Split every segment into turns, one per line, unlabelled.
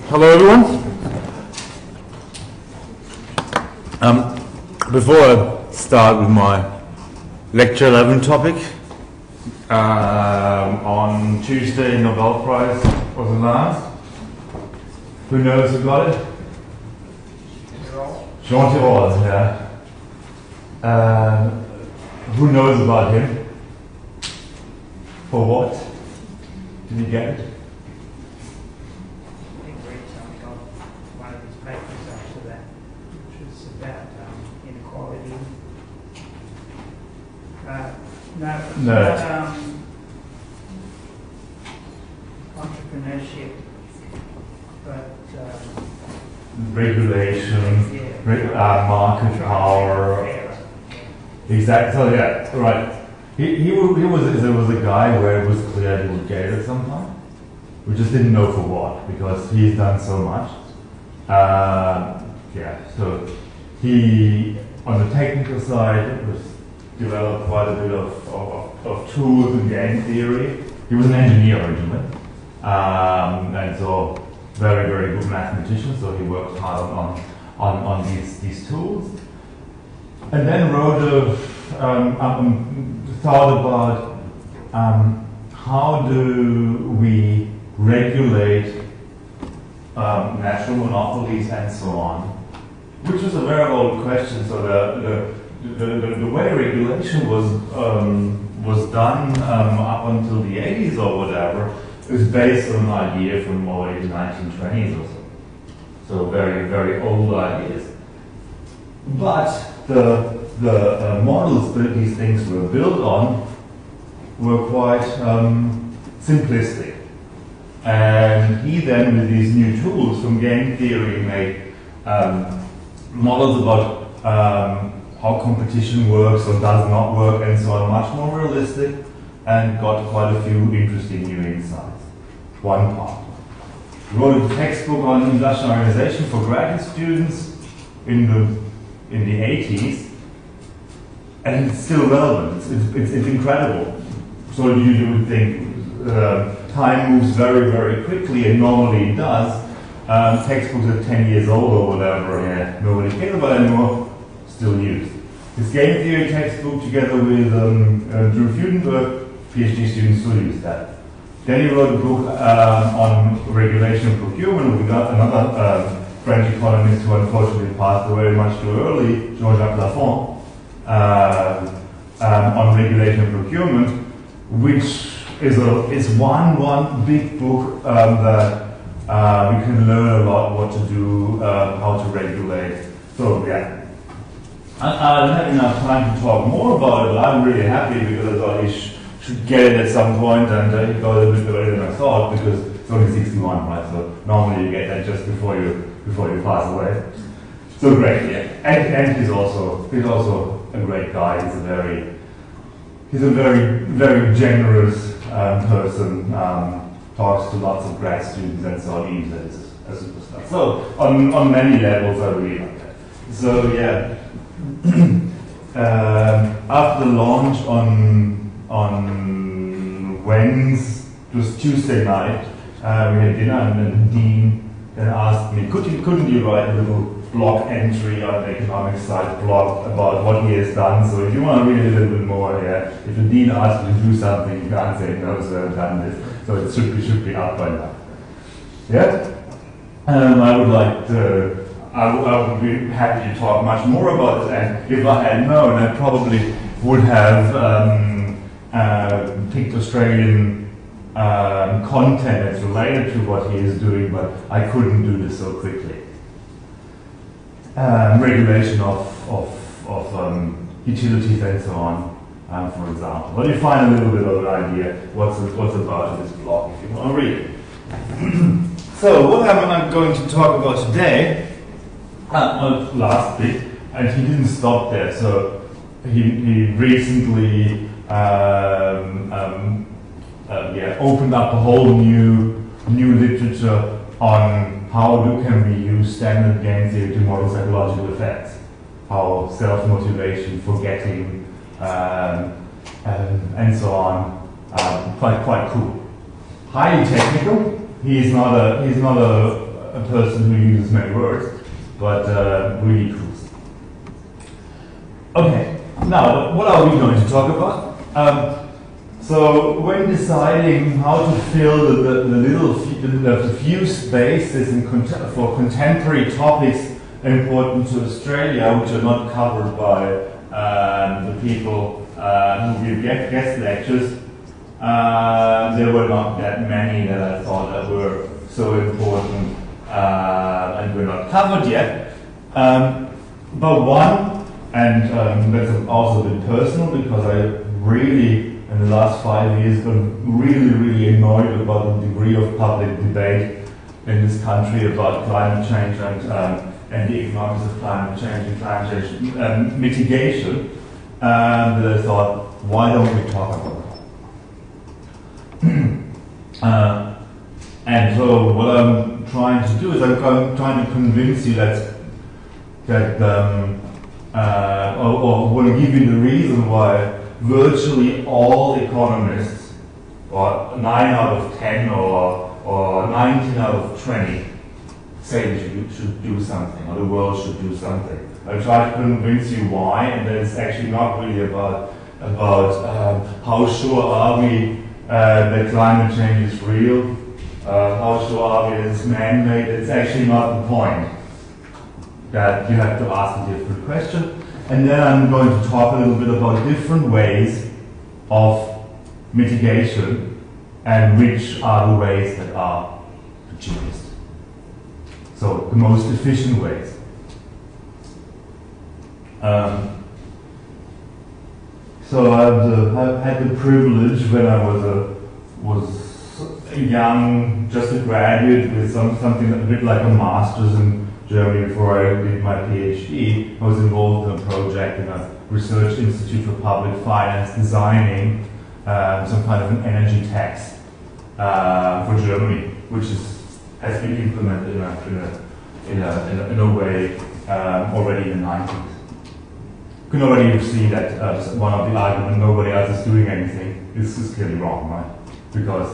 Hello everyone. Before I start with my lecture 11 topic, on Tuesday Nobel Prize was announced. Who knows who got it? Jean Tirole, yeah. Who knows about him? For what? Did he get it?
One of his papers after that, which was about inequality.
No.
Entrepreneurship, but
Regulation, market power. Exactly. So yeah, right. He was there was a guy where it was clear he would get it at some time. We just didn't know for what, because he's done so much. So he, on the technical side, was developed quite a bit of tools in game theory. He was an engineer originally, and so very, very good mathematician. So he worked hard on these tools, and then wrote thought about how do we regulate natural monopolies and so on, which was a very old question. So the way regulation was done up until the 80s or whatever is based on an idea from already the 1920s or so. So very, very old ideas. But the models that these things were built on were quite simplistic. And he then, with these new tools from game theory, made models about how competition works or does not work and so on, much more realistic, and got quite a few interesting new insights. One part. He wrote a textbook on industrial organization for graduate students in the 80s, and it's still relevant. It's incredible. So you would think time moves very, very quickly, and normally it does. Textbooks are 10 years old or whatever, yeah, nobody cares about anymore, still used. His game theory textbook, together with Drew Fudenberg, PhD students still use that. Then he wrote a book on regulation and procurement. We got another French economist who unfortunately passed away much too early, Jean-Jacques Lafont, on regulation and procurement, which is one big book that we can learn a lot what to do, how to regulate. So yeah, I don't have enough time to talk more about it, but I'm really happy because I thought he should get it at some point, and he got it a bit earlier than I thought, because it's only 61, right? So normally you get that just before you pass away. So great, yeah. And he's also a great guy. He's a very, very generous person. Talks to lots of grad students and so on. He's a superstar. So on many levels, I really like that. So yeah, after the launch on Wednesday, it was Tuesday night. We had dinner, and then the dean then asked me, couldn't you write a little blog entry on the economic side blog about what he has done? So if you want to read a little bit more, yeah, if the dean asks you to do something, you can't say no, sir, I've done this. So it should be up by now. Yeah? I would be happy to talk much more about it, and if I had known, I probably would have picked Australian content that's related to what he is doing, but I couldn't do this so quickly. Regulation of utilities and so on, for example. But you find a little bit of an idea what's about in this blog if you want to read it. So what I'm going to talk about today, last week, and he didn't stop there. So he recently opened up a whole new literature on how can we use standard game theory to model psychological effects, how self-motivation, forgetting, and so on. Quite cool. Highly technical. He's not a a person who uses many words, but really cool. Okay, now what are we going to talk about? So when deciding how to fill the few spaces for contemporary topics important to Australia, which are not covered by the people who give guest lectures, there were not that many that I thought that were so important and were not covered yet. But one, and that's also a bit personal, because I really, in the last 5 years, been really annoyed about the degree of public debate in this country about climate change and the economics of climate change and climate change mitigation. That I thought, why don't we talk about it? And so what I'm trying to do is I'm trying to convince you or will give you the reason why virtually all economists, or 9 out of 10 or 19 out of 20, say we should do something, or the world should do something. I try to convince you why, and that it's actually not really about how sure are we that climate change is real, how sure are we that it's man-made. It's actually not the point. That you have to ask a different question. And then I'm going to talk a little bit about different ways of mitigation and which are the ways that are the cheapest. So the most efficient ways. So I've had the privilege when I was a young, just a graduate with something a bit like a master's in Germany before I did my PhD. I was involved in a project in a research institute for public finance, designing some kind of an energy tax for Germany, which has been implemented in a way already in the 90s. You can already see that one of the arguments, nobody else is doing anything, is clearly wrong, right? Because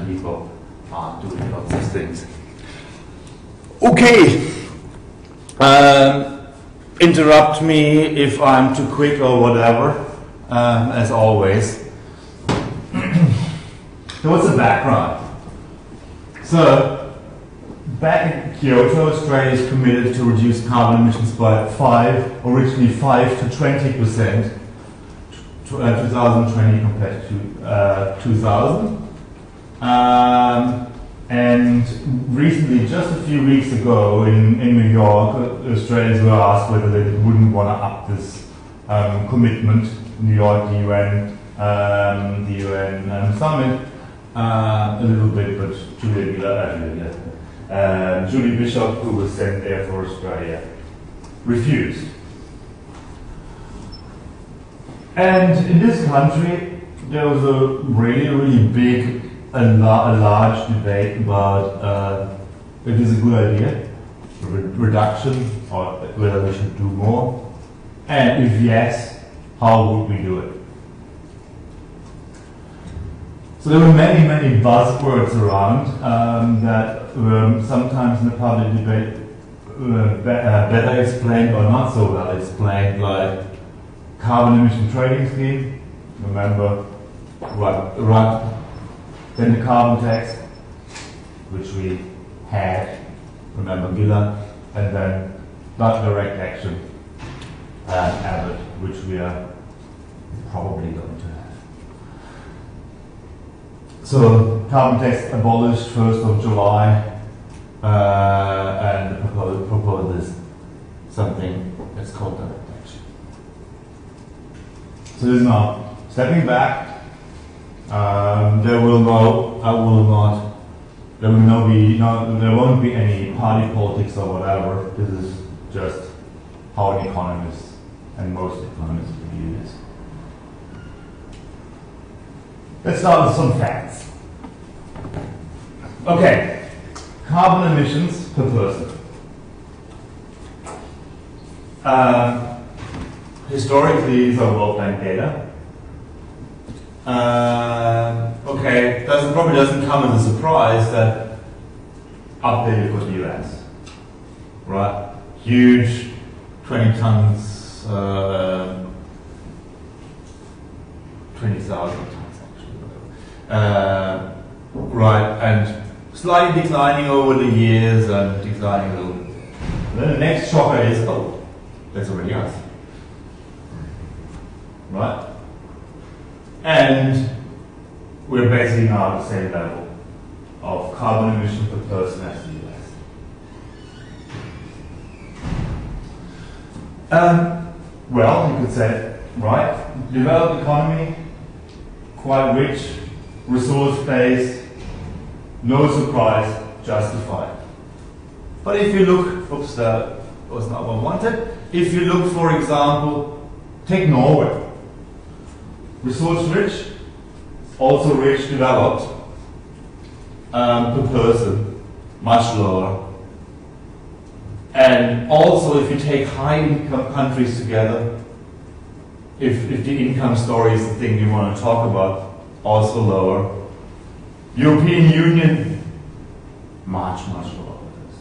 people are doing lots of things. Okay. Interrupt me if I'm too quick or whatever, as always. So what's the background? So, back in Kyoto, Australia is committed to reduce carbon emissions by originally 5 to 20%, 2020 compared to 2000. And recently, just a few weeks ago in New York, Australians were asked whether they wouldn't want to up this commitment. New York, the UN summit, a little bit, but Julie Bishop, who was sent there for Australia, refused. And in this country, there was a really big, a large debate about if it's a good idea, reduction, or whether we should do more, and if yes, how would we do it? So there were many buzzwords around that were sometimes in the public debate better explained or not so well explained, like carbon emission trading scheme, remember, right, then the carbon tax, which we had, remember Gillard, and then not direct action, Abbott, which we are probably going to have. So carbon tax abolished 1st of July, and the proposal is something that's called direct action. So this is now stepping back. There won't be any party politics or whatever. This is just how an economist and most economists view this. Let's start with some facts. Okay, carbon emissions per person. Historically, these are World Bank data. Okay, probably doesn't come as a surprise that up there you've got the US, right? Huge 20 tons, 20,000 tons actually. Right, and slightly declining over the years and declining a little bit. And then the next shocker is, oh, that's already us. Right? And we're basically now at the same level of carbon emission per person as the US. Well, you could say, right, developed economy, quite rich, resource-based, no surprise, justified. But if you look, oops, that was not what I wanted. If you look, for example, take Norway. Resource-rich, also rich, developed, per person, much lower. And also, if you take high-income countries together, if the income story is the thing you want to talk about, also lower. European Union, much, much lower than this.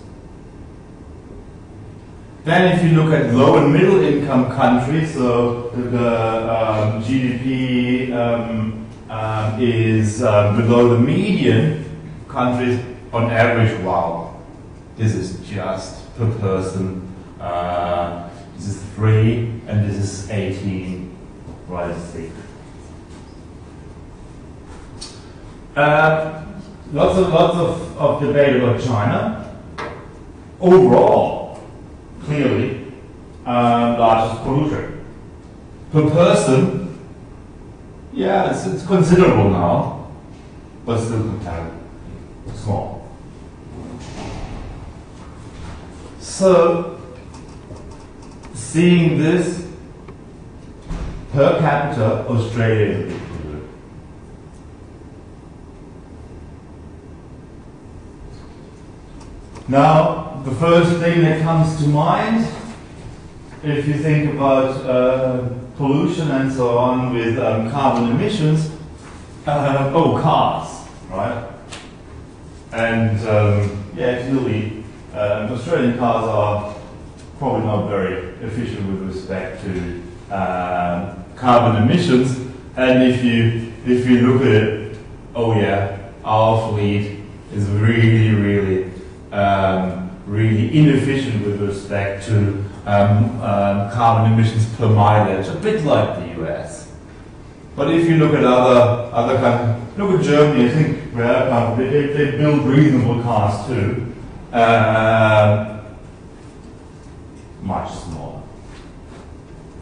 Then if you look at low and middle income countries, so the GDP is below the median, countries on average, wow, this is just per person, this is 3 and this is 18, right, 6. Lots of debate about China. Overall, clearly, largest polluter. Per person, yeah, it's considerable now, but still comparatively small. So, seeing this, per capita, Australia is a big polluter. Now, the first thing that comes to mind, if you think about pollution and so on with carbon emissions, cars, right? And yeah, clearly, Australian cars are probably not very efficient with respect to carbon emissions. And if you look at it, oh yeah, our fleet is really inefficient with respect to carbon emissions per mileage, a bit like the US. But if you look at other countries, look at Germany, I think they build reasonable cars too. Much smaller.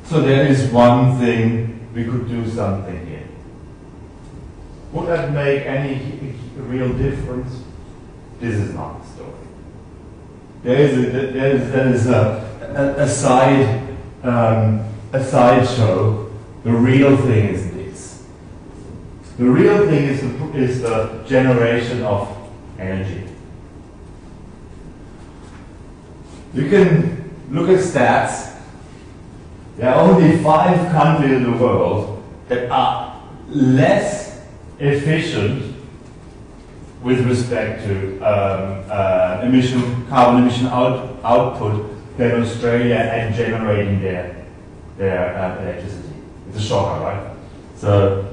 So there is one thing we could do something here. Would that make any real difference? This is not the story. There is a sideshow. The real thing is this. The real thing is the generation of energy. You can look at stats. There are only 5 countries in the world that are less efficient with respect to carbon emission output than Australia at generating their electricity. It's a shocker, right? So,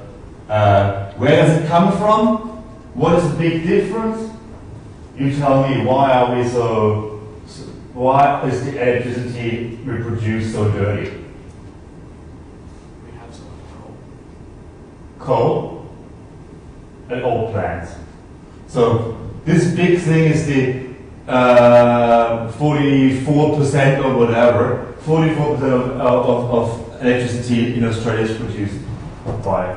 where does it come from? What is the big difference? You tell me, why is the electricity we produce so dirty?
We have some coal.
Coal and oil plants. So this big thing is the 44% or whatever. 44% of electricity in Australia is produced by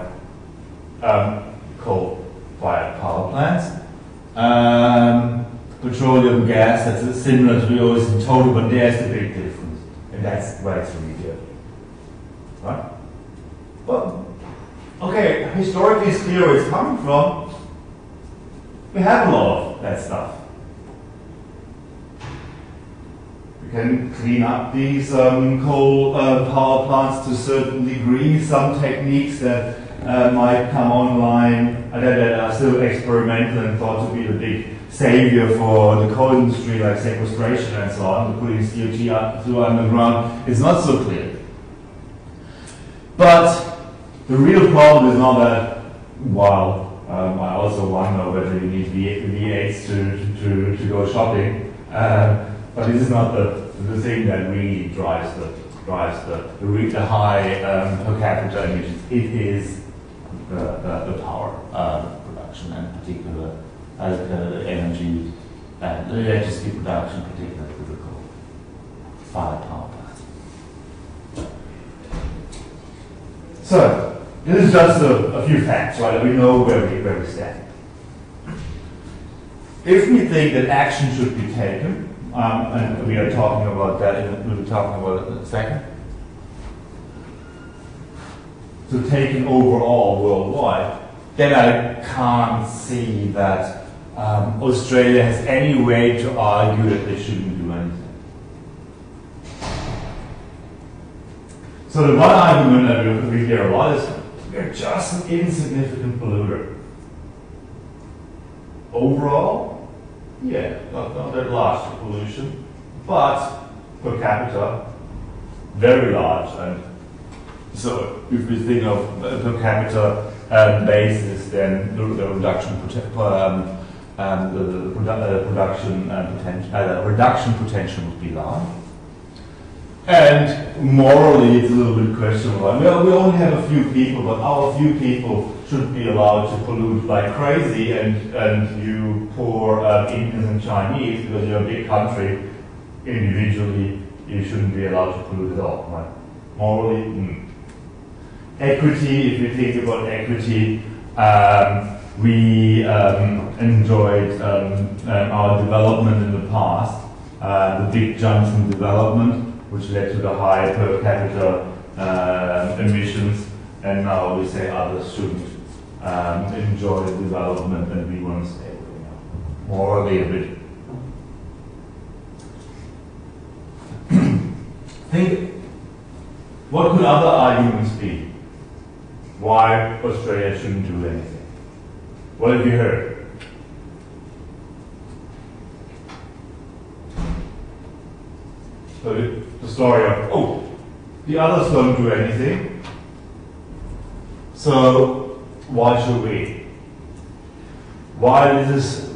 coal-fired power plants. Petroleum gas, that's similar to the oils in total, but there's the big difference. And that's where it's really good. Right? Well, okay, historically it's clear where it's coming from. We have a lot of that stuff. We can clean up these coal power plants to a certain degree. Some techniques that might come online that are still experimental and thought to be the big savior for the coal industry, like sequestration and so on, putting CO2 through underground, is not so clear. But the real problem is not that, well, I also wonder whether you need V8s to go shopping, but this is not the thing that really drives the high per capita emissions. It is the power production, and particular energy and electricity production, particularly with the coal-fired power plants. So this is just a few facts, right? That we know where we stand. If we think that action should be taken, and we are talking about that, we'll be talking about it in a second. So taken overall worldwide, then I can't see that Australia has any way to argue that they shouldn't do anything. So the one argument that we hear a lot is, we're just an insignificant polluter. Overall, yeah, not that large pollution, but per capita, very large. And so if we think of per capita basis, then the reduction reduction potential would be large. And morally, it's a little bit questionable. We only have a few people, but our few people should be allowed to pollute like crazy, and you poor Indians and Chinese, because you're a big country, individually, you shouldn't be allowed to pollute at all, right? Morally, Equity, if you think about equity, we enjoyed our development in the past, the big jumps in development, which led to the high per capita emissions, and now we say others shouldn't enjoy the development, and we want to stay morally a bit. Think, what could other arguments be why Australia shouldn't do anything? What have you heard? So the story of, oh, the others don't do anything, so why should we? While this is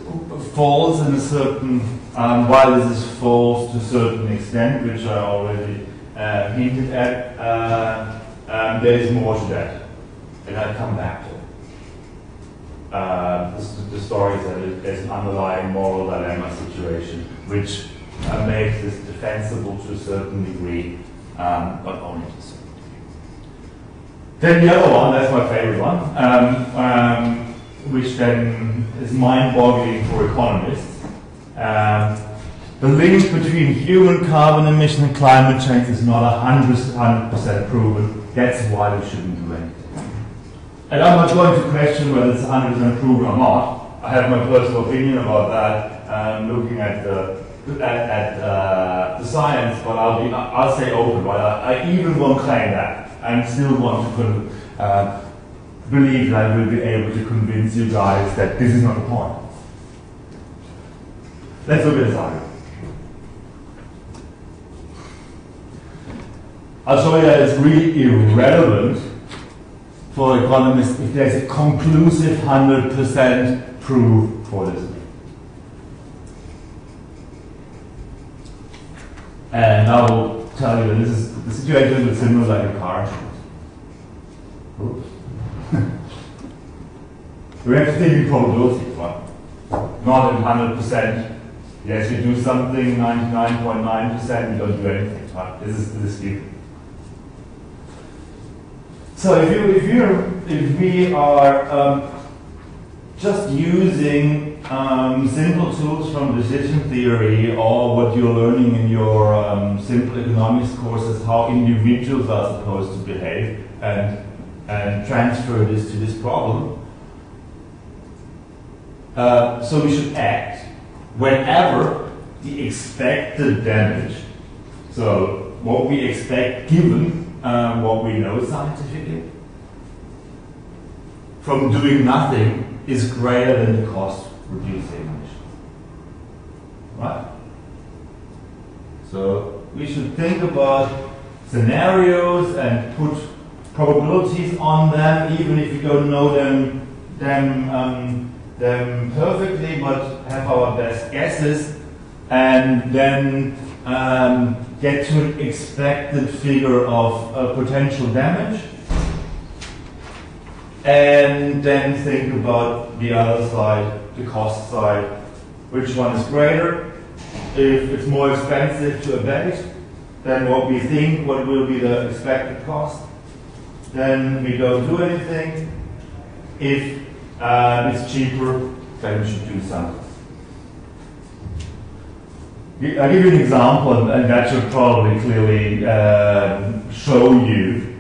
false in a certain, while this is false to a certain extent, which I already hinted at, there is more to that, and I'll come back to it. The story is that there's an underlying moral dilemma situation, which makes this defensible to a certain degree, but only to a certain degree. Then the other one, that's my favorite one, which then is mind-boggling for economists. The link between human carbon emission and climate change is not 100% proven. That's why we shouldn't do anything. And I'm not going to question whether it's 100% proven or not. I have my personal opinion about that, looking at the science, but I'll stay open. Right? I even won't claim that. I still want to believe that I will be able to convince you guys that this is not the point. Let's look at this argument. I'll show you that it's really irrelevant for economists if there's a conclusive 100% proof for this. And I will tell you that this is the situation is similar like a car insurance. Oops. We have to think in probabilities, right? Not in 100%. Yes, we do something, 99.9%, we don't do anything. Right? This is stupid. So if we are just using simple tools from decision theory, or what you're learning in your simple economics courses, how individuals are supposed to behave, and transfer this to this problem. So we should act whenever the expected damage, so what we expect given what we know scientifically, from doing nothing is greater than the cost reducing emissions. right? So we should think about scenarios and put probabilities on them, even if we don't know them perfectly, but have our best guesses, and then get to an expected figure of potential damage, and then think about the other side, the cost side. Which one is greater? If it's more expensive to abate, then what we think, what will be the expected cost, then we don't do anything. If it's cheaper, then we should do something. I'll give you an example, and that should probably clearly show you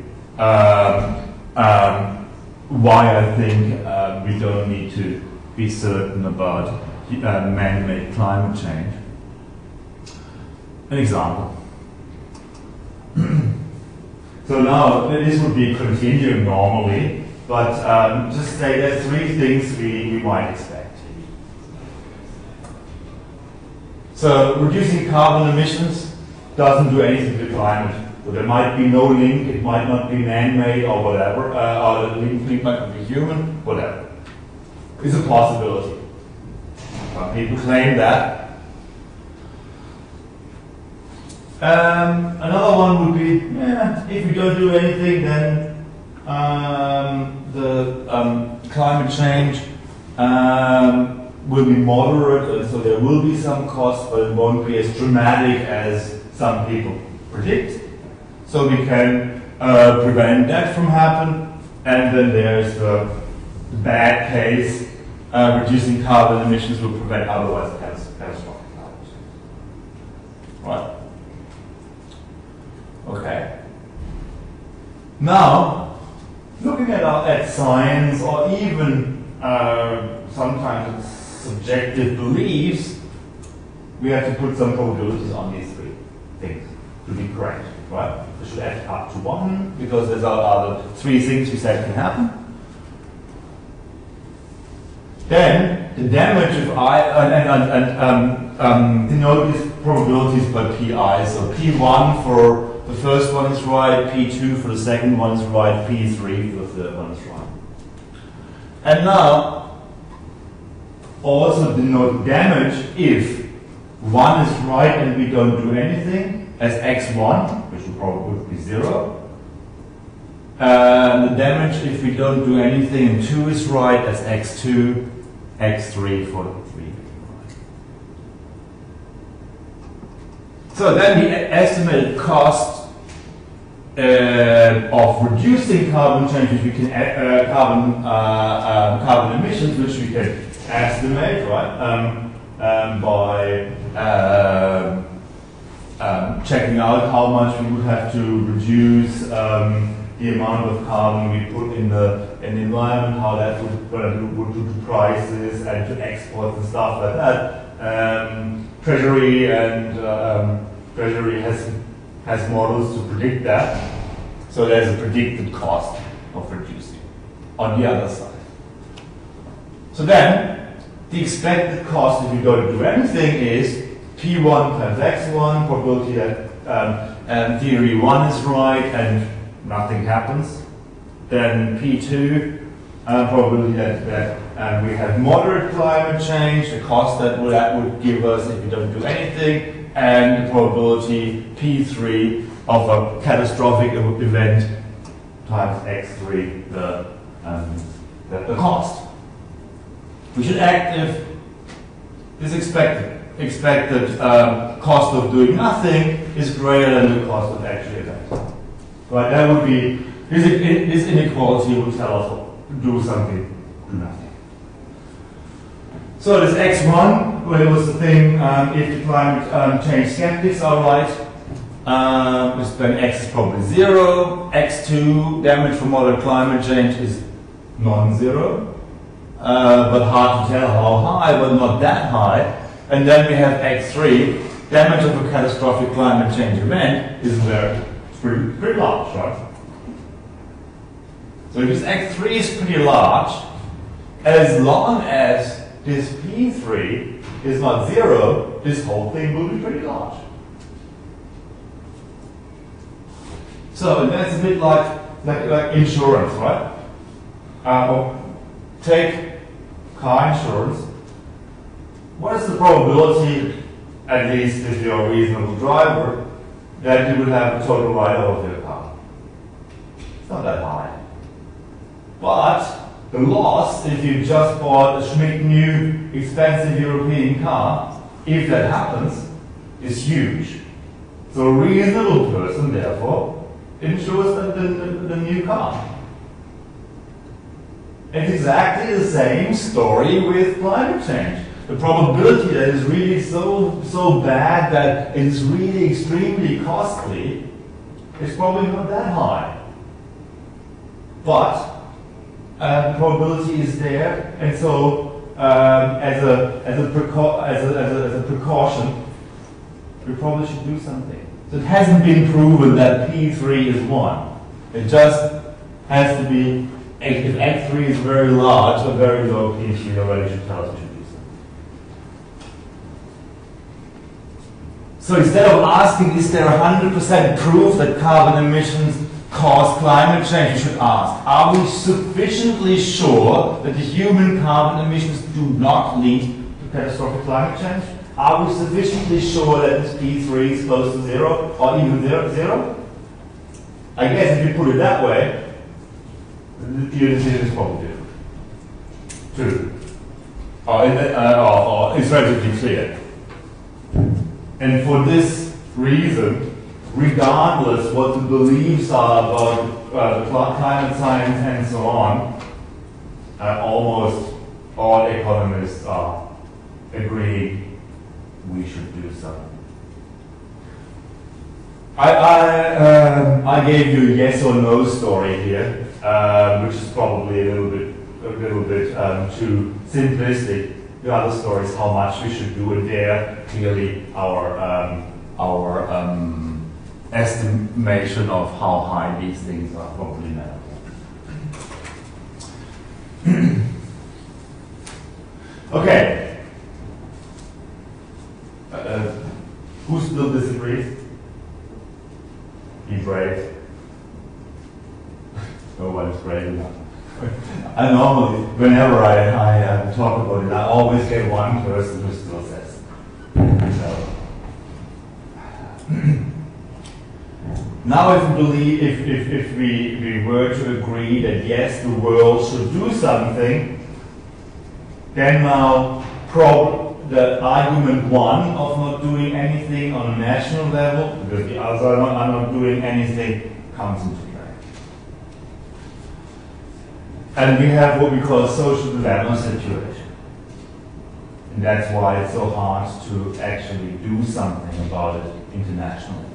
why I think we don't need to be certain about man-made climate change. An example. So now, this would be continuing normally, but just say there's three things we might expect. So reducing carbon emissions doesn't do anything to climate. So there might be no link, it might not be man-made or whatever, or the link might not be human, whatever. It's a possibility. People claim that. Another one would be, if we don't do anything, then the climate change will be moderate, and so there will be some cost, but it won't be as dramatic as some people predict. So we can prevent that from happening. And then there's the bad case, reducing carbon emissions will prevent otherwise catastrophic climate change. Right? Okay. Now, looking at science, or even sometimes subjective beliefs, we have to put some probabilities on these three things to be correct, right? We should add up to 1, because there's are the three things we said can happen. Then the damage of denote these probabilities by pi. So P1 for the first one is right, P2 for the second one is right, P3 for the third one is right. And now, also denote damage if 1 is right and we don't do anything, as x1, which will probably be 0. The damage if we don't do anything and 2 is right, as x2, x3 for the 3. So then the estimated cost of reducing carbon change, which we can carbon emissions, which we can estimate, right, by checking out how much we would have to reduce the amount of carbon we put in the environment, how that would do to prices and to exports and stuff like that. Treasury has models to predict that. So there's a predicted cost of reducing on the other side. So then, the expected cost if you don't do anything is P1 times x1, probability that theory 1 is right and nothing happens. Then P2, probability that we have moderate climate change, the cost that would give us if we don't do anything, and the probability P3 of a catastrophic event times x3, the cost. We should act if this expected cost of doing nothing is greater than the cost of actually acting. Right? That would be this inequality would tell us do something, do nothing. So this x1, well, it was the thing. If the climate change skeptics are right, then x is probably 0. x2, damage from moderate climate change, is non-zero. But hard to tell how high, but not that high. And then we have x3, damage of a catastrophic climate change event is pretty large, right? So this x3 is pretty large, as long as this p3 is not zero, this whole thing will be pretty large. So that's a bit like insurance, right? Take car insurance. What is the probability, at least if you're a reasonable driver, that you will have a total write-off of your car? It's not that high. But the loss, if you just bought a Schmidt new expensive European car, if that happens, is huge. So a reasonable person, therefore, insures the new car. It's exactly the same story with climate change. The probability that it's really so bad that it's really extremely costly is probably not that high. But the probability is there, and so as a precaution, we probably should do something. So it hasn't been proven that P3 is 1. It just has to be, if X3 is very large or very low, P3 already should tell us we should do something. So instead of asking, is there 100% proof that carbon emissions cause climate change, you should ask, are we sufficiently sure that the human carbon emissions do not lead to catastrophic climate change? Are we sufficiently sure that this P3 is close to 0 or even 0? I guess if you put it that way, your decision is probably different. True. Or it's relatively clear. And for this reason, regardless what the beliefs are about the climate science and so on, almost all economists are agreeing we should do something. I gave you a yes or no story here, which is probably a little bit too simplistic. The other story is how much we should do, and there clearly our estimation of how high these things are probably matter. Okay. Who still disagrees? Be brave. No one is brave enough. I normally, whenever I talk about it, I always get one person who still says. So. Now, if we were to agree that yes, the world should do something, then now the argument one of not doing anything on a national level, because the other are not doing anything, comes into play. And we have what we call a social dilemma situation. And that's why it's so hard to actually do something about it internationally.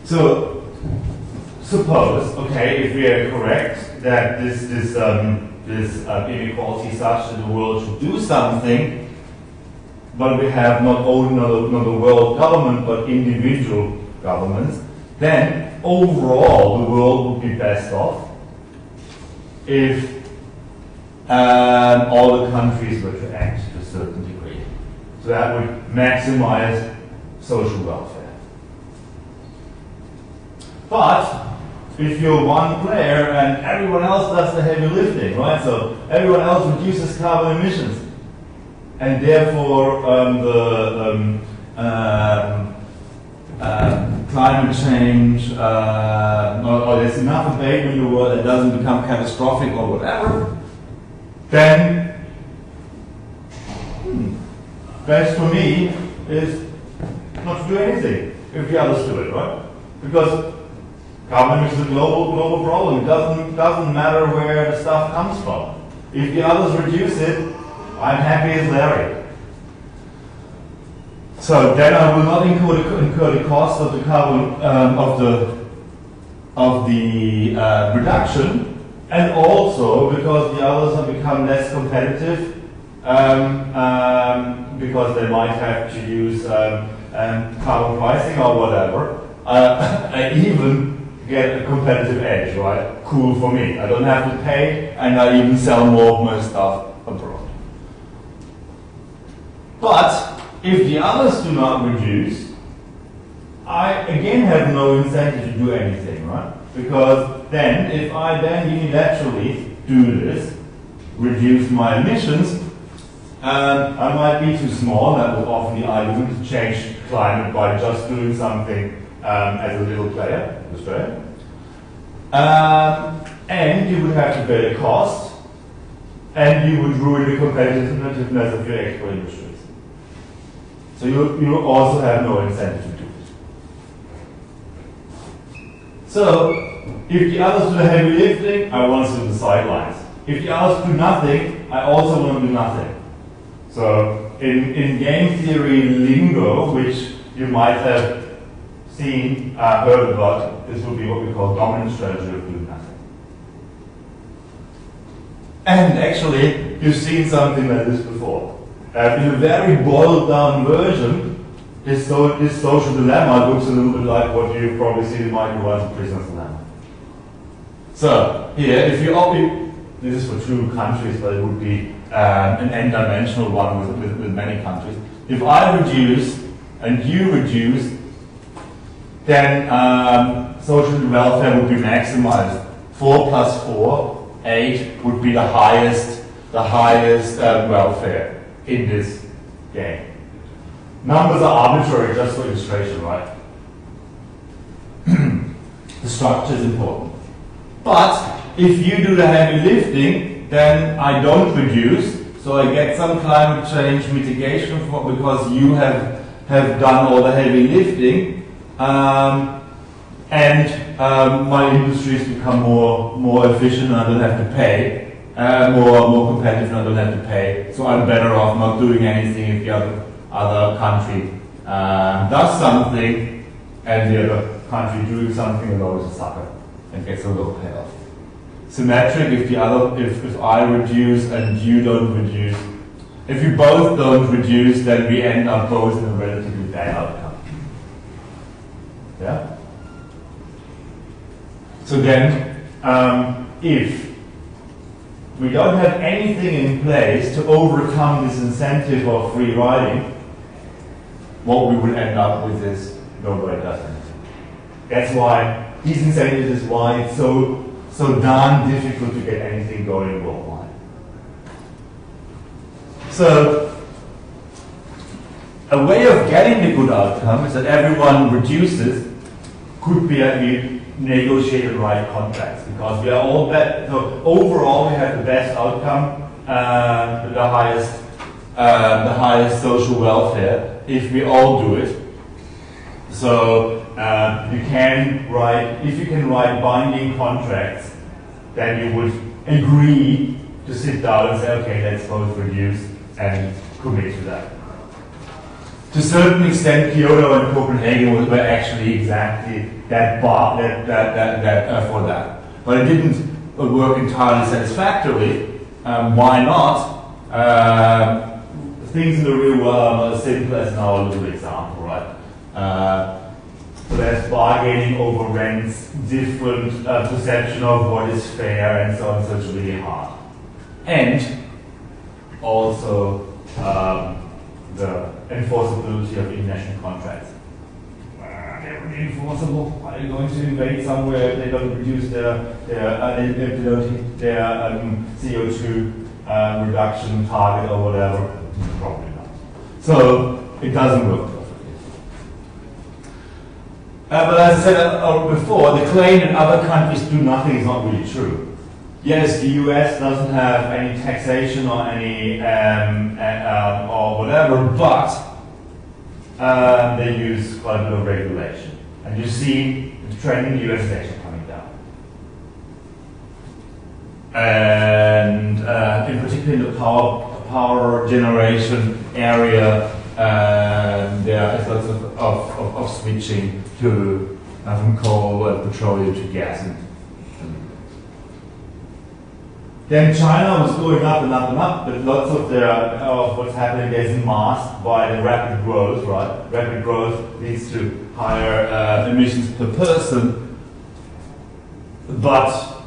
So, suppose, okay, if we are correct that this inequality is such that the world should do something, but we have not only not the world government but individual governments, then overall the world would be best off if all the countries were to act to a certain degree. So that would maximize social welfare. But if you're one player and everyone else does the heavy lifting, right? So everyone else reduces carbon emissions, and therefore climate change, or there's enough abatement in the world that doesn't become catastrophic or whatever, then best for me is not to do anything if the others do it, right? Because carbon emissions is a global problem. It doesn't matter where the stuff comes from. If the others reduce it, I'm happy as Larry. So then I will not incur the cost of the carbon of the reduction, and also because the others have become less competitive, because they might have to use carbon pricing or whatever. I even get a competitive edge, right? Cool for me. I don't have to pay, and I even sell more of my stuff abroad. But if the others do not reduce, I again have no incentive to do anything, right? Because then, if I then unilaterally do this, reduce my emissions, I might be too small. That was often the argument to change climate by just doing something as a little player, Australia. And you would have to bear the cost, and you would ruin the competitiveness of your export industries. So you also have no incentive to do it. So, if the others do the heavy lifting, I want to sit on the sidelines. If the others do nothing, I also want to do nothing. So, in game theory lingo, which you might have seen, heard about, this would be what we call dominant strategy of doing nothing. And actually, you've seen something like this before. In a very boiled down version, this social dilemma looks a little bit like what you've probably seen in Michael White's Prisoner's Dilemma. So, here, if you this is for two countries, but it would be an n-dimensional one with many countries. If I reduce and you reduce, then social welfare would be maximized. 4 plus 4, 8 would be the highest welfare in this game. Numbers are arbitrary, just for illustration, right? The structure is important. But if you do the heavy lifting, then I don't reduce, so I get some climate change mitigation because you have done all the heavy lifting, and my industries become more efficient and I don't have to pay, more competitive and I don't have to pay. So I'm better off not doing anything if the other country does something and the other country doing something alone is a sucker and gets a low payoff. Symmetric if I reduce and you don't reduce. If you both don't reduce, then we end up both in a relatively bad outcome. Yeah? So then, if we don't have anything in place to overcome this incentive of free riding, what we will end up with is nobody does anything. That's why these incentives is why it's so darn difficult to get anything going worldwide. So, a way of getting the good outcome is that everyone reduces, could be that we negotiate the right contracts, because we are all better. So overall, we have the best outcome, the highest social welfare if we all do it. So if you can write binding contracts, then you would agree to sit down and say, okay, let's both reduce and commit to that. To a certain extent, Kyoto and Copenhagen were actually exactly that bar for that. But it didn't work entirely satisfactorily. Why not? Things in the real world are not as simple as in our little example, right? So there's bargaining over rents, different perception of what is fair, and so on. So it's really hard. And also the enforceability of international contracts. They're really enforceable. Are you going to invade somewhere if they don't reduce their CO2 reduction target or whatever? Probably not. So it doesn't work perfectly. But as I said before, the claim that other countries do nothing is not really true. Yes, the US doesn't have any taxation or any or whatever, but they use quite a bit of regulation. And you see the trend in the US is actually coming down. And in particular in the power generation area, there is lots of switching to from coal and petroleum to gas. Then China was going up and up and up, but lots of what's happening there is masked by the rapid growth, right? Rapid growth leads to higher emissions per person, but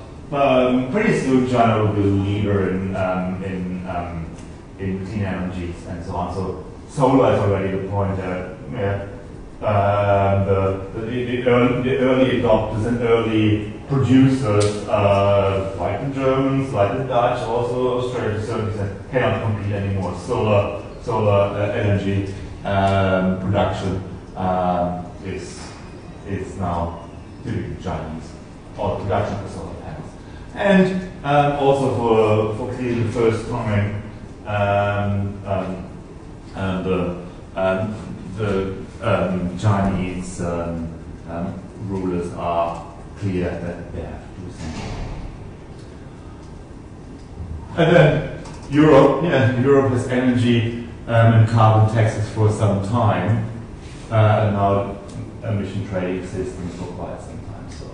pretty soon China will be a leader in clean energies and so on. So solar is already the point there. Yeah. The early adopters and early producers, like the Germans, like the Dutch, also Australia to a certain extent, cannot compete anymore. Solar energy production is now typically Chinese, or production for solar panels. And also for clearly the first time, the Chinese rulers are clear that they have to do something. And then Europe has energy and carbon taxes for some time, and now emission trading systems for quite some time. So,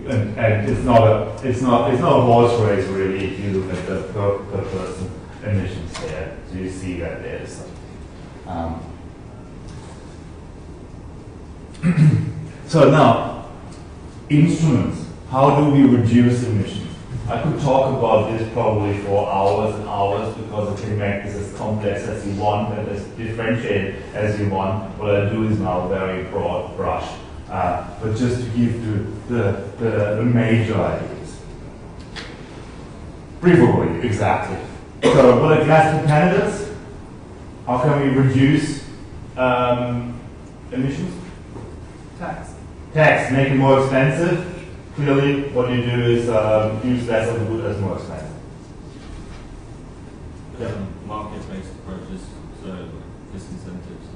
and it's not a horse race really if you look at the per person emissions there. So you see that there's something. So now, instruments. How do we reduce emissions? I could talk about this probably for hours and hours because I can make this as complex as you want and as differentiated as you want. What I do is now a very broad brush, but just to give the major ideas. Brief overview, exactly. So what are classical candidates? How can we reduce emissions? Tax, make it more expensive. Clearly, what you do is use less of the good as more expensive.
Market-based approaches, so disincentives.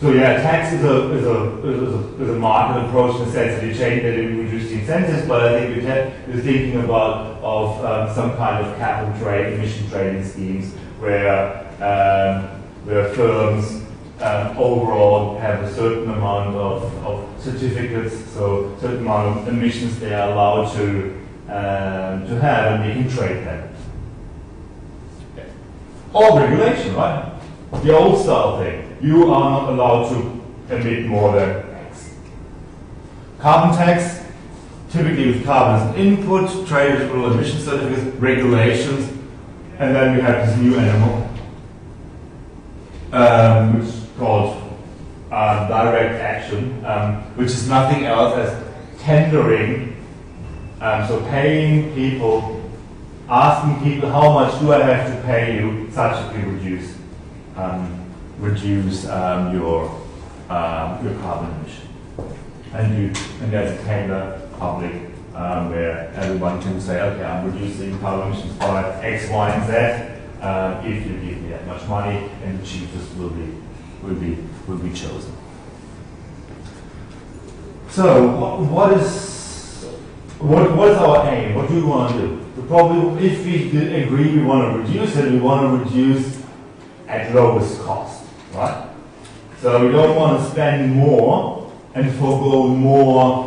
So yeah, tax is a market approach in the sense that you change that you reduce the incentives, but I think you're thinking about some kind of cap and trade, emission trading schemes where firms overall have a certain amount of certificates, so a certain amount of emissions they are allowed to have, and they can trade them. All regulation, right? The old style thing. You are not allowed to emit more than X. Carbon tax, typically with carbon as an input, tradable emission certificates, regulations, and then we have this new animal, which is called direct action, which is nothing else as tendering, so paying people, asking people how much do I have to pay you, such that you reduce your carbon emission, and there's a tender public where everyone can say, okay, I'm reducing carbon emissions by X, Y, and Z. If you give me that much money, and the cheapest will be chosen. So what is our aim? What do we want to do? Probably, if we agree we want to reduce it, we want to reduce at lowest cost, right? So we don't want to spend more and forego more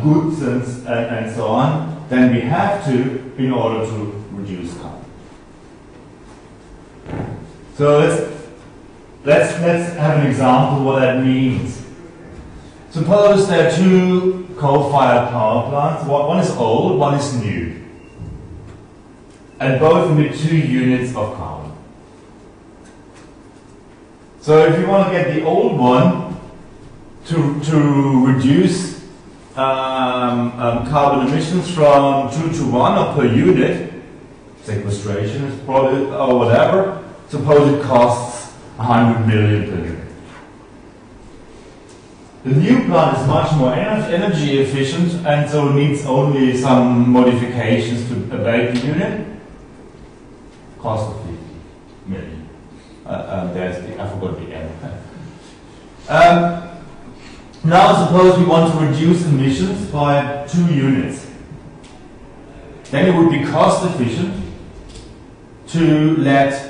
goods and so on than we have to in order to reduce carbon. So let's have an example of what that means. Suppose there are two coal-fired power plants. One is old, one is new, and both emit 2 units of carbon. So if you want to get the old one to reduce carbon emissions from 2 to 1 or per unit, sequestration is probably, or whatever, suppose it costs 100 million per unit. The new plant is much more energy efficient and so needs only some modifications to abate the unit. Cost of 50 million. There's the, I forgot the M. Now suppose we want to reduce emissions by 2 units. Then it would be cost efficient to let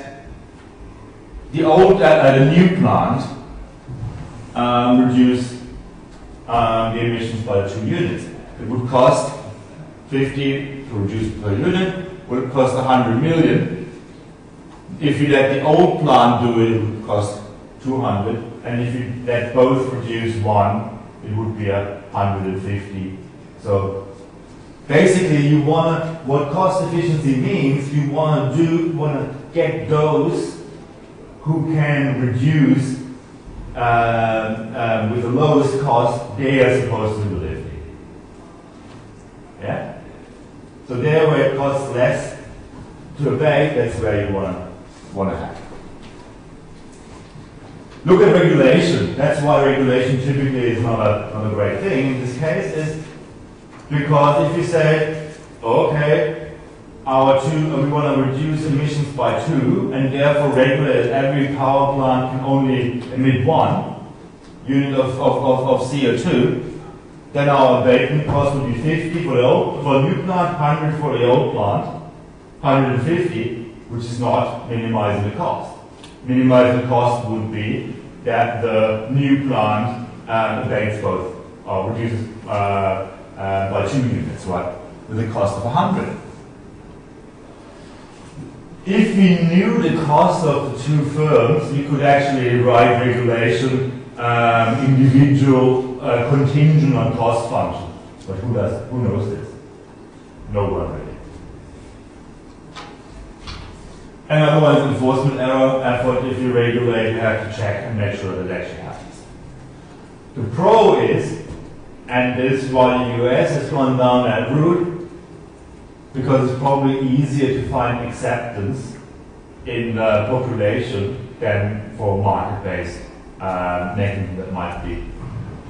the new plant reduce the emissions by 2 units. It would cost 50 to reduce per unit, would cost 100 million. If you let the old plant do it, it would cost 200, and if you let both reduce 1, it would be 150. So basically, what cost efficiency means, you want to get those who can reduce with the lowest cost. They are supposed to do lifting. Yeah. So there, where it costs less to abate, that's where you want to have. Look at regulation. That's why regulation typically is not a great thing in this case, is because if you say, okay, we want to reduce emissions by 2, and therefore regulate every power plant can only emit 1 unit of CO2, then our abatement cost would be 50 for the new plant, 100 for the old plant, 150, which is not minimizing the cost. Minimizing the cost would be that the new plant abates both, or reduces by 2 units, right, with a cost of 100. If we knew the cost of the two firms, we could actually write regulation individual contingent on cost function. But who does? Who knows this? No one really. Another one is enforcement effort. If you regulate, you have to check and make sure that it actually happens. The pro is, and this is why the US has gone down that route, because it's probably easier to find acceptance in the population than for market-based mechanisms that might be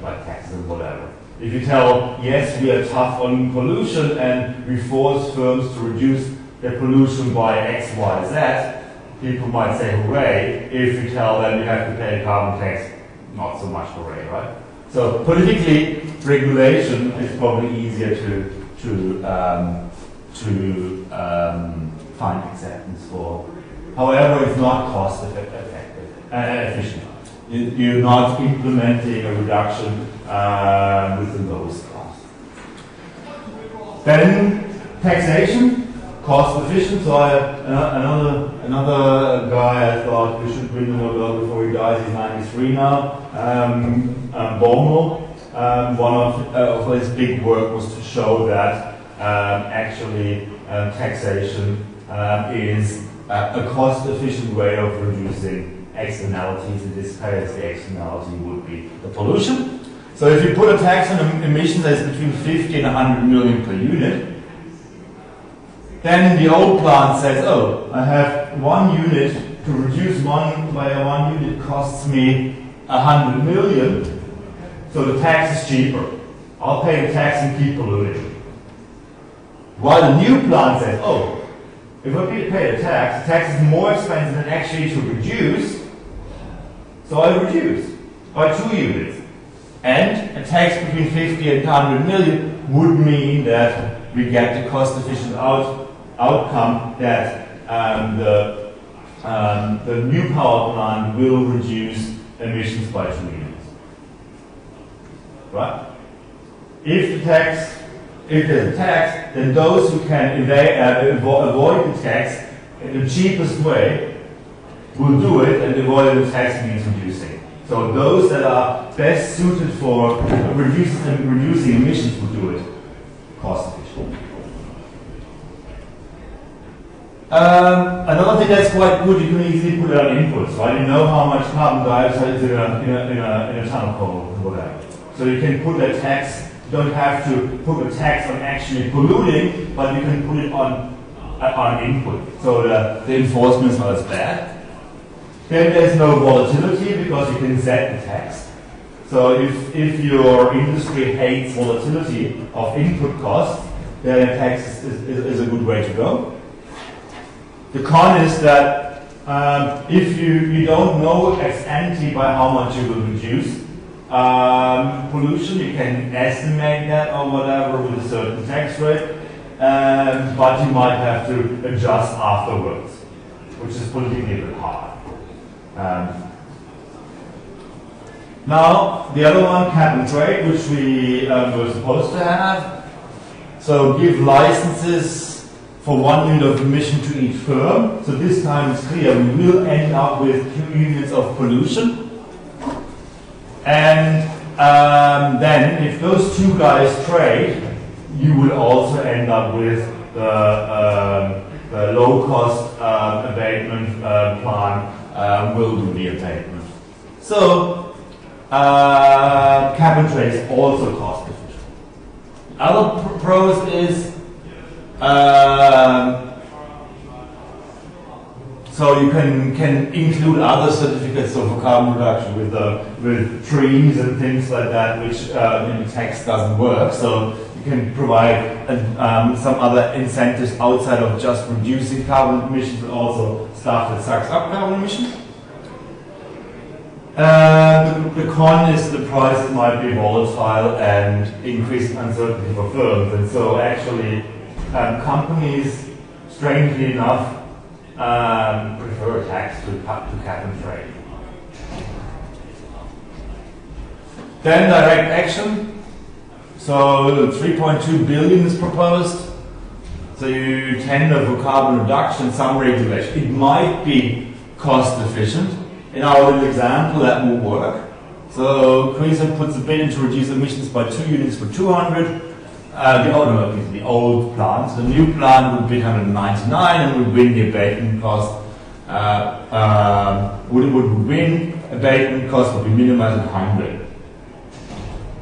like taxes and whatever. If you tell, yes, we are tough on pollution and we force firms to reduce their pollution by X, Y, Z, people might say hooray. If you tell them you have to pay a carbon tax, not so much hooray, right? So politically, regulation is probably easier to find acceptance for. However, it's not cost efficient. You're not implementing a reduction with the lowest cost. Then taxation. Cost efficient. So another guy I thought we should win the Nobel before he dies. He's 93 now. Bono. One of his big work was to show that actually taxation is a cost-efficient way of reducing externalities. In this case, the externality would be the pollution. So if you put a tax on emissions that's between 50 and 100 million per unit, then the old plant says, oh, I have 1 unit to reduce by 1 unit costs me 100 million, so the tax is cheaper. I'll pay the tax and keep polluting. While the new plant says, oh, if I pay the tax is more expensive than actually to reduce, so I reduce by 2 units. And a tax between 50 and 100 million would mean that we get the cost-efficient outcome that the new power plant will reduce emissions by 2 units. Right? If there's a tax, then those who can avoid the tax in the cheapest way will do it, and avoiding the tax means reducing. So those that are best suited for reducing emissions will do it cost efficient. Another thing that's quite good, you can easily put it on inputs, right? You know how much carbon dioxide is in a ton of coal or whatever. So you can put a tax. You don't have to put a tax on actually polluting, but you can put it on input. So the enforcement is not as bad. Then there's no volatility because you can set the tax. So if your industry hates volatility of input costs, then a tax is a good way to go. The con is that if you don't know ex ante by how much you will reduce pollution, you can estimate that or whatever with a certain tax rate, but you might have to adjust afterwards, which is politically a bit hard. Now, the other one, cap and trade, which we were supposed to have. So give licenses for 1 unit of emission to each firm. So this time it's clear we will end up with 2 units of pollution. And then if those 2 guys trade, you will also end up with the the low-cost abatement plan will do the abatement. So, cap and trade is also cost efficient. Other pros is so you can include other certificates of carbon reduction with trees and things like that, which in the text doesn't work. So you can provide some other incentives outside of just reducing carbon emissions, but also stuff that sucks up carbon emissions. The con is the price might be volatile and increasing uncertainty for firms, and so actually companies, strangely enough, prefer tax to cap and trade. Then direct action. So 3.2 billion is proposed. So you tender for carbon reduction, some regulation. It might be cost efficient. In our little example, that will work. So Queensland puts a bid in to reduce emissions by 2 units for 200. The old plant. The new plant would bid 199 and would win the abatement cost. Would win abatement cost would be minimized at 100.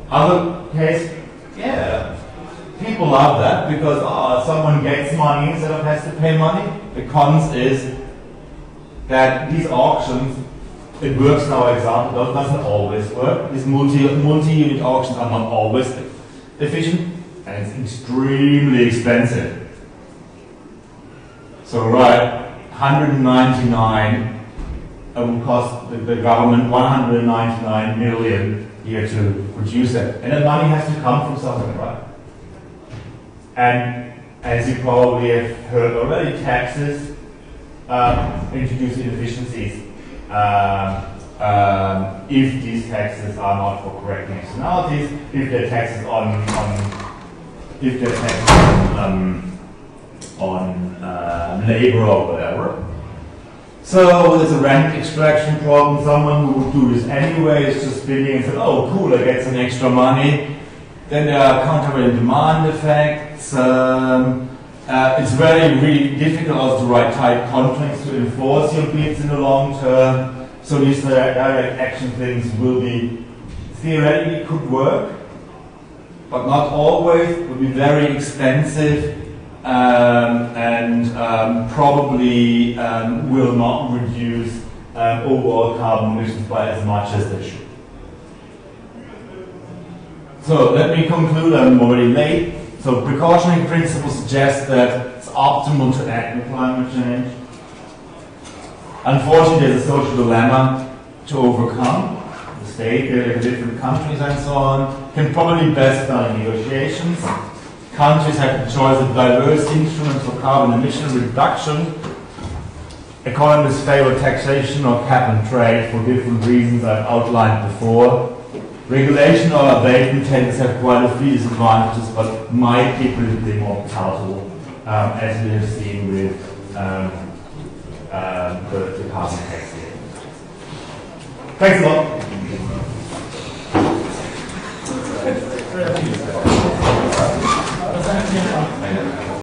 Other case, yeah, people love that because someone gets money instead of has to pay money. The cons is that these auctions, it works in our example, but doesn't always work. These multi-unit auctions are not always efficient. And it's extremely expensive. So, right, 199 will cost the government 199 million a year to produce it. And the money has to come from somewhere, right? And as you probably have heard already, taxes introduce inefficiencies if these taxes are not for correct externalities, if they're taxes on labor or whatever. So there's a rent extraction problem. Someone who would do this anyway is just bidding and said, oh cool, I get some extra money. Then there are countervailing demand effects. It's really difficult also to write tight contracts to enforce your bids in the long term. So these direct action things will be, theoretically could work, but not always, will be very expensive and probably will not reduce overall carbon emissions by as much as they should. So let me conclude, I'm already late. So precautionary principles suggest that it's optimal to act with climate change. Unfortunately, there's a social dilemma to overcome. The state, the different countries and so on, can probably best done in negotiations. Countries have the choice of diverse instruments for carbon emission reduction. Economists favor taxation or cap and trade for different reasons I've outlined before. Regulation or abatement tends to have quite a few disadvantages, but might be politically more palatable, as we have seen with the carbon tax. Thanks a lot.